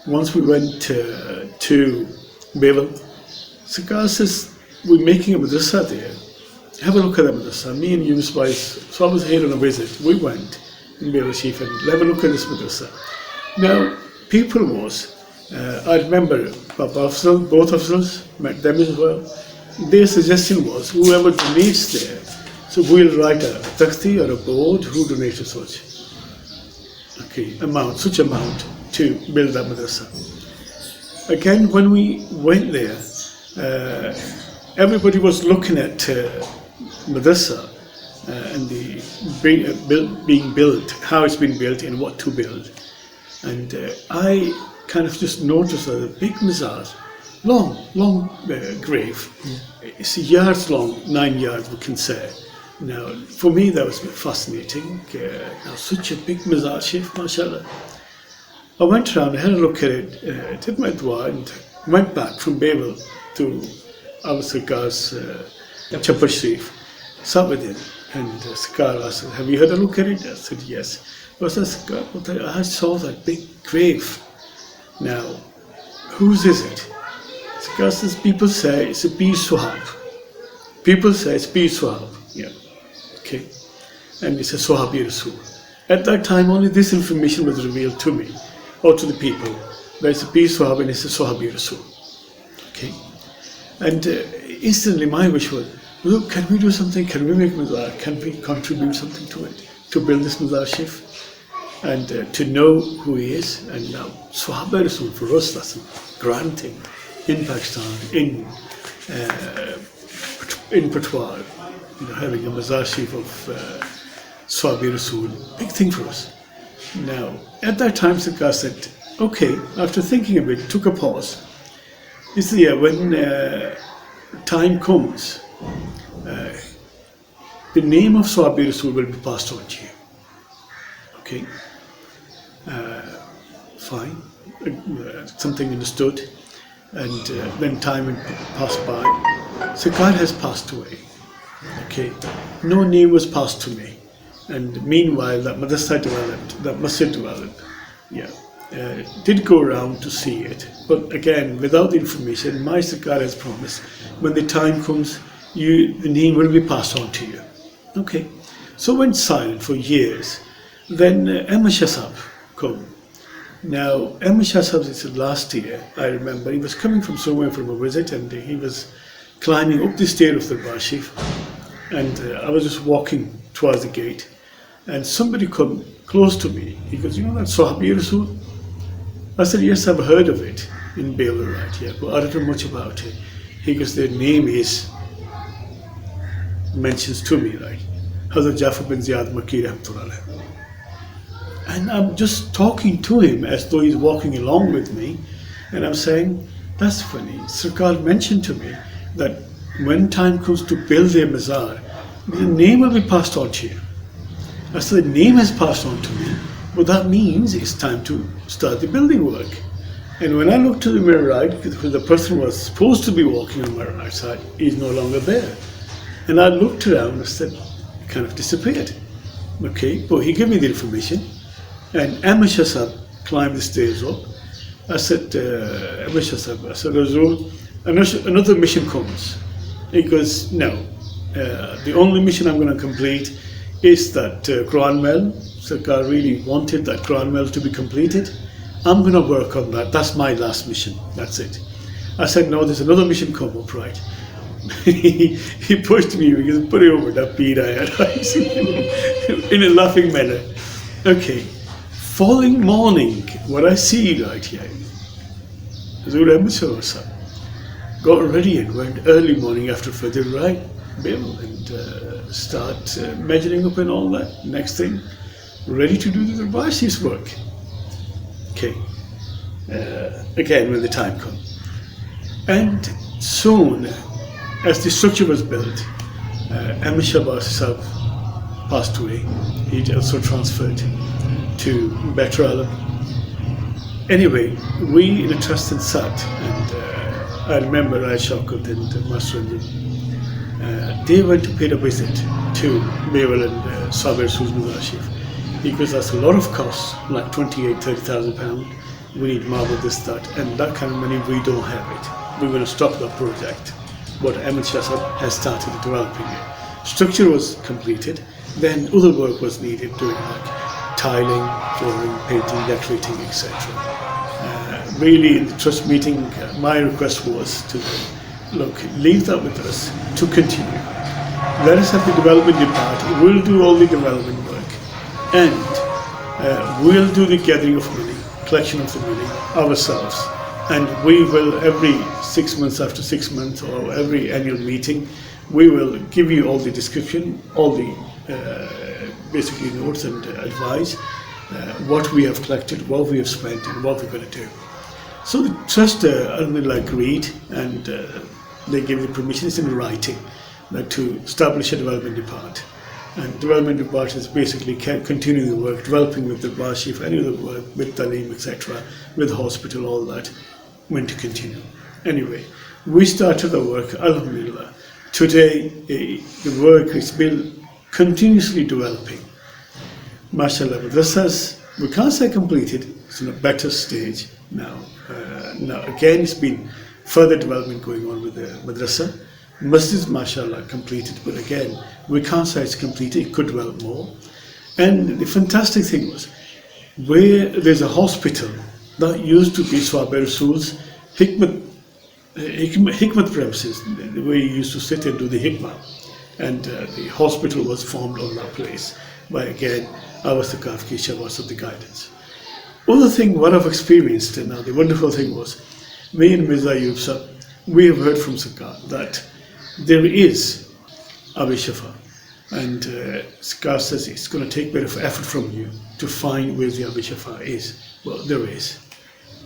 once we went to Bewal, Sarkar says, we're making a madrasa there. Have a look at the madrasa. Me and Yunus Bhai, so I was here on a visit. We went in Bewal Chief and have a look at this madrasa. Now, people was, I remember Papa Afzal, both Afzals, met them as well. Their suggestion was, whoever donates there, so we'll write a takhti or a board who donated such such amount to build that madrasa. Again, when we went there, everybody was looking at madrasa and the being built, how it's been built and what to build. And I kind of just noticed that a big mizar, long grave, it's yards long, 9 yards we can say. Now, for me that was fascinating. Now, such a big mizar shif, mashallah. I went around, I had a look at it, did my dua and went back from Bewal to our Sarkar's Chapar Sharif, sat with him, and Sarkar asked, have you had a look at it? I said, yes. I said, Sarkar, I saw that big grave. Now, whose is it? Sarkar says, people say it's a Peer Swahab. People say it's Peer Swahab. Yeah, okay. And it's a Sahabi Rasool. At that time, only this information was revealed to me, or to the people, that it's a Peer Swahab and it's a Sahabi Rasool. Okay. And instantly my wish was, look, can we do something? Can we make mizar? Can we contribute something to it? To build this mizar shif? And to know who he is. And now, Sahaba Rasool, for us, that's a grand thing. In Pakistan, in Patwar, having a mizar shif of Sahabi Rasool, big thing for us. Now, at that time, Sarkar said, okay, after thinking of it, took a pause. He said, yeah, when time comes, the name of Sahabi Rasool will be passed on to you. Okay, fine, something understood. And then time passed by. Sarkar has passed away. Okay, no name was passed to me. And meanwhile, that madrasa developed, that masjid developed. Yeah, did go around to see it. But again, without the information, my Sarkar has promised, when the time comes, the name will be passed on to you. Okay, so went silent for years. Then Ahmed Shah Sahab came. Now, Ahmed Shah Sahab, it's last year, I remember, he was coming from somewhere from a visit and he was climbing up the stair of the Barshif. And I was just walking towards the gate. And somebody come close to me. He goes, you know that Sahabi Rasool? I said, yes, I've heard of it in Bewal, right? Yeah, but I don't know much about it. He goes, their name is, mentions to me, right? Hazrat Jafar bin Zayad Maki rahmatullah. And I'm just talking to him as though he's walking along with me. And I'm saying, that's funny. Sarkar mentioned to me that when time comes to build their mizar, the name will be passed on to you. I said, the name has passed on to me, but that means it's time to start the building work. And when I looked to the mirror right, because the person was supposed to be walking on my right side, he's no longer there. And I looked around and said, he kind of disappeared. Okay, but he gave me the information. And Ahmed Shah Sahab climbed the stairs up. I said, Ahmed Shah Sahab, I said, Rasool, another mission comes. He goes, no, the only mission I'm going to complete is that Quran Well. Sarkar really wanted that Quran Well to be completed. I'm going to work on that. That's my last mission. That's it. I said, no, there's another mission come up, right? he pushed me, he goes, put it over that bead I had, right? In a laughing manner. Okay. Following morning, what I see right here, Hazrat Ahmed Shah Sahab got ready and went early morning after Fajr, right? And start measuring up and all that. Next thing, ready to do the Warsi's work. Okay. Again, when the time comes. And soon, as the structure was built, Ahmed Shah Sahab passed away. He also transferred to better alam. Anyway, we in a trust and sat, and I remember Shaukat and Master they went to pay a visit to Bewal and Sahabi Rasool's Mizar Shif, because that's a lot of costs, like £28,000-30,000. we need marble, this, that, and that kind of money, we don't have it. We're going to stop the project. But Ahmed Shah has started developing it. Structure was completed, then other work was needed, doing like tiling, flooring, painting, decorating, etc. Really, in the trust meeting, my request was to look, leave that with us to continue. Let us have the development department. We'll do all the development work, and we'll do the gathering of money, collection of the money ourselves. And we will, every 6 months, after 6 months, or every annual meeting, we will give you all the description, all the basically notes and advice, what we have collected, what we have spent, and what we're going to do. So the trust agreed, and they gave the permissions in writing to establish a development department. And development department is basically continuing the work, developing with the Warsi, any other work, with Talim, etc., with hospital, all that, when to continue. Anyway, we started the work, alhamdulillah. Today, the work has been continuously developing. MashaAllah, madrasas, we can't say completed, it's in a better stage now. Now again, it's been further development going on with the madrasa. Masjids, mashallah, completed, but again, we can't say it's completed, it could develop more. And the fantastic thing was, where there's a hospital that used to be Shabai Rasool's hikmat premises, where you used to sit and do the hikmah. And the hospital was formed on that place by, again, I was the Kashaf was of the guidance. Other thing, what I've experienced, and now the wonderful thing was, me and Mirza Yusuf, we have heard from Sarkar that there is abisha, and Sarkar says it's going to take a bit of effort from you to find where the abisha is. Well, there is,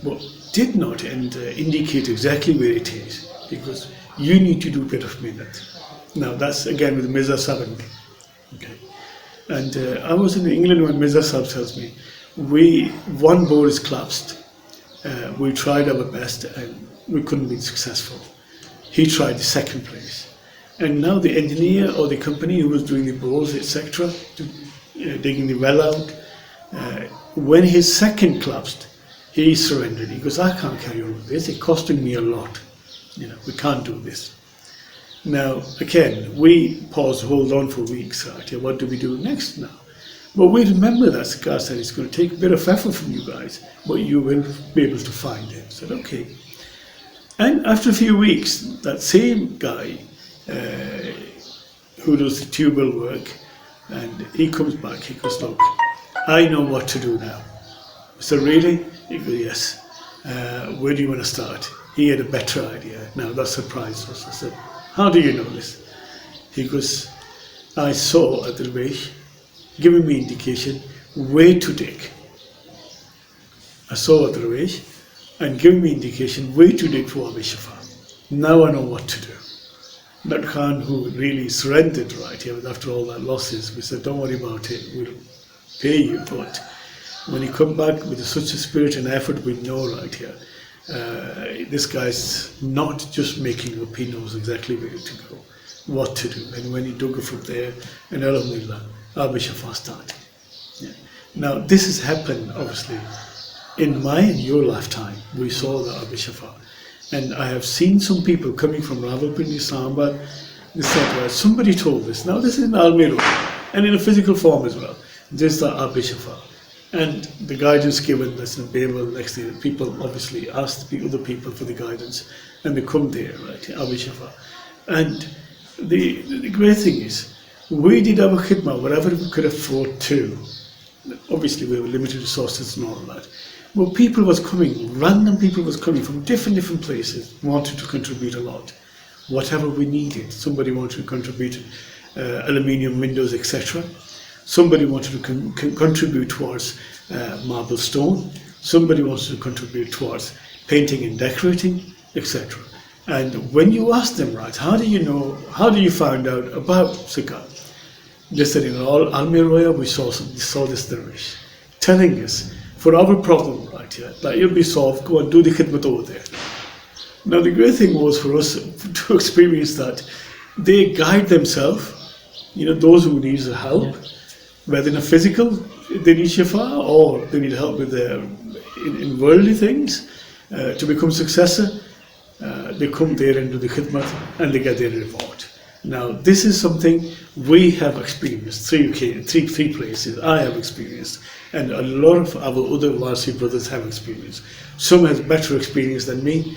but did not indicate exactly where it is, because you need to do a bit of minute. Now that's again with Mirza Sahib. Okay. And I was in England when Mirza Sahib tells me, one board is collapsed. We tried our best and we couldn't be successful. He tried the second place. And now the engineer or the company who was doing the boards, etc., digging the well out, when his second collapsed, he surrendered. He goes, I can't carry on with this, it's costing me a lot. We can't do this. Now, again, we paused, hold on for weeks. Right? What do we do next now? But we remember that Sarkar said it's going to take a bit of effort from you guys, but you will be able to find it. I said, okay. And after a few weeks, that same guy who does the tubal work, and he comes back, he goes, look, I know what to do now. I said, really? He goes, yes. Where do you want to start? He had a better idea. Now that surprised us. I said, how do you know this? He goes, I saw at the Ramesh giving me indication where to dig. I saw at the Ramesh and giving me indication where to dig for abisha. Now I know what to do. That Khan, who really surrendered right here after all that losses, we said, don't worry about it, we'll pay you. But when he come back with such a spirit and effort, we know right here, this guy's not just making up, he knows exactly where to go, what to do. And when he took it from there, and alhamdulillah, abisha started. Yeah. Now this has happened obviously in my and your lifetime. We saw the abisha. And I have seen some people coming from Rawalpindi, Islamabad, they said, well, somebody told this. Now this is in Almero, and in a physical form as well. This is the abisha. And the guidance given, that's in Bewal, next day, people obviously ask the other people for the guidance, and they come there, right, abisha. And the great thing is, we did our khidmah, whatever we could afford to. Obviously we have limited resources and all that. But people was coming, random people was coming from different places, wanted to contribute a lot. Whatever we needed. Somebody wanted to contribute aluminium windows, etc. Somebody wanted to contribute towards marble stone. Somebody wanted to contribute towards painting and decorating, etc. And when you ask them, right, how do you find out about Sarkar? They said, in Almero, we saw this dervish telling us, for our problem right here, that it'll be solved, go and do the khidmat over there. Now the great thing was for us to experience that they guide themselves, those who need help, whether in a physical, they need shifa, or they need help with their in worldly things, to become successor, they come there and do the khidmat and they get their reward. Now, this is something we have experienced, three places I have experienced, and a lot of our other Warsi brothers have experienced. Some has better experience than me,